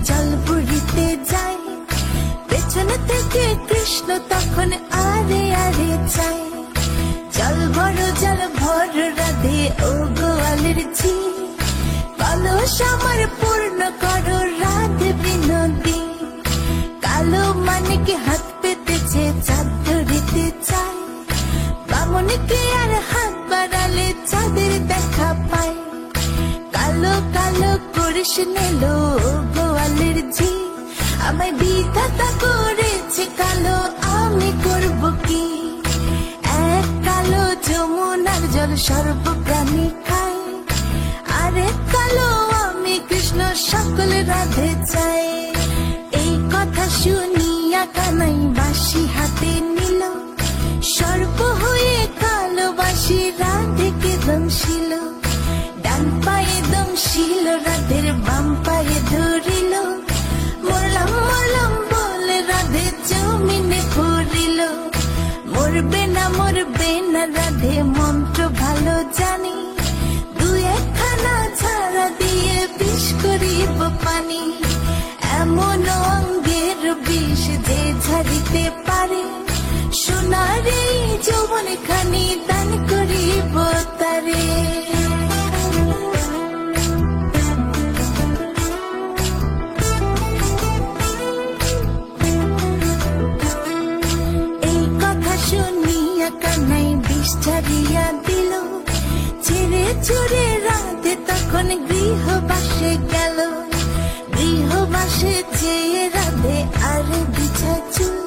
জল বুড়িতে যায়, পেছনে থেকে কৃষ্ণ তখন আরে আরে চায়। জল ভর রাধে ও গোয়ালের ঝি, কলস আমার পূর্ণ করো রাধে বিনোদী। কালো মানিক হাত পেতেছে চাঁদ ধরিতে চায়, বামুনকে আর হাত বাড়ালে চাঁদের দেখা পায়। কালো কালো করিস নিলো গোয়ালের ঝি, আমায় বিধাতা করেছে কালো, আমি করব কি? এক কালো যমুনার জল সর্বপ্রাণী খায়, আরে কালো আমি কৃষ্ণ সকল রাধে চাই। এই কথা শুনিয়া কানাই বাঁশি হাতে নিল, সর্প হয়ে কালো বাঁশি রাধেকে দংশিল। ডান পায়ে দংশিল রাধের, বাম পায়ে ধরিল, মরলাম মরলাম বলে রাধে জমিনে পড়িল। মরবে না রাধে মন্ত্র ভালো জানি, দু একখানা ছাড়া দিয়ে বিষ করিব পানি। এমন অঙ্গের বিষ যে ঝাড়িতে পারে, সোনার এই যৌবন খানি দান করিব তারে। কানাই বিষ ছাড়িয়া দিল, ছেড়ে ছুড়ে রাধে তখন গৃহবাসে গেল। গৃহবাসে চেয়ে রাধে আর বিছা চুল,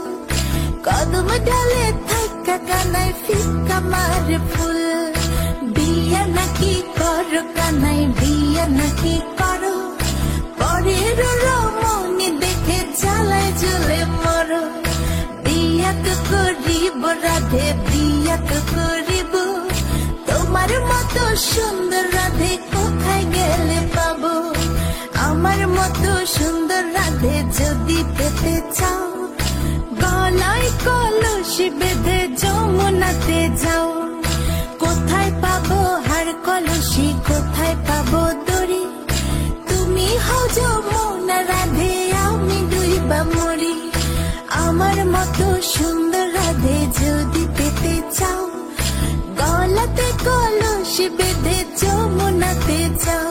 কদম ডালে থাকা কানাই ফিকা মারে ফুল। বিয়া নাকি করো কানাই, বিয়া নাকি করো, পরের রমণী দেখে জ্বালায় জ্বলে মরো। বিয়া তো করিব রাধে, বিয়া তো করিব, তোমার মতো সুন্দর রাধে কোথায় গেলে পাবো? আমার মতো সুন্দর রাধে যদি পেতে চাও, গলায় কলসি বেঁধে যমুনাতে যাও। কোথায় পাবো হার কলসি, কোথায় পাবো দড়ি? তুমি হও যমুনা রাধে, আমি ডুইবা মরি। আমার মতো সুন্দর রাধে যদি পেতে চাও, গলাতে কলসি বেঁধে যমুনাতে যাও।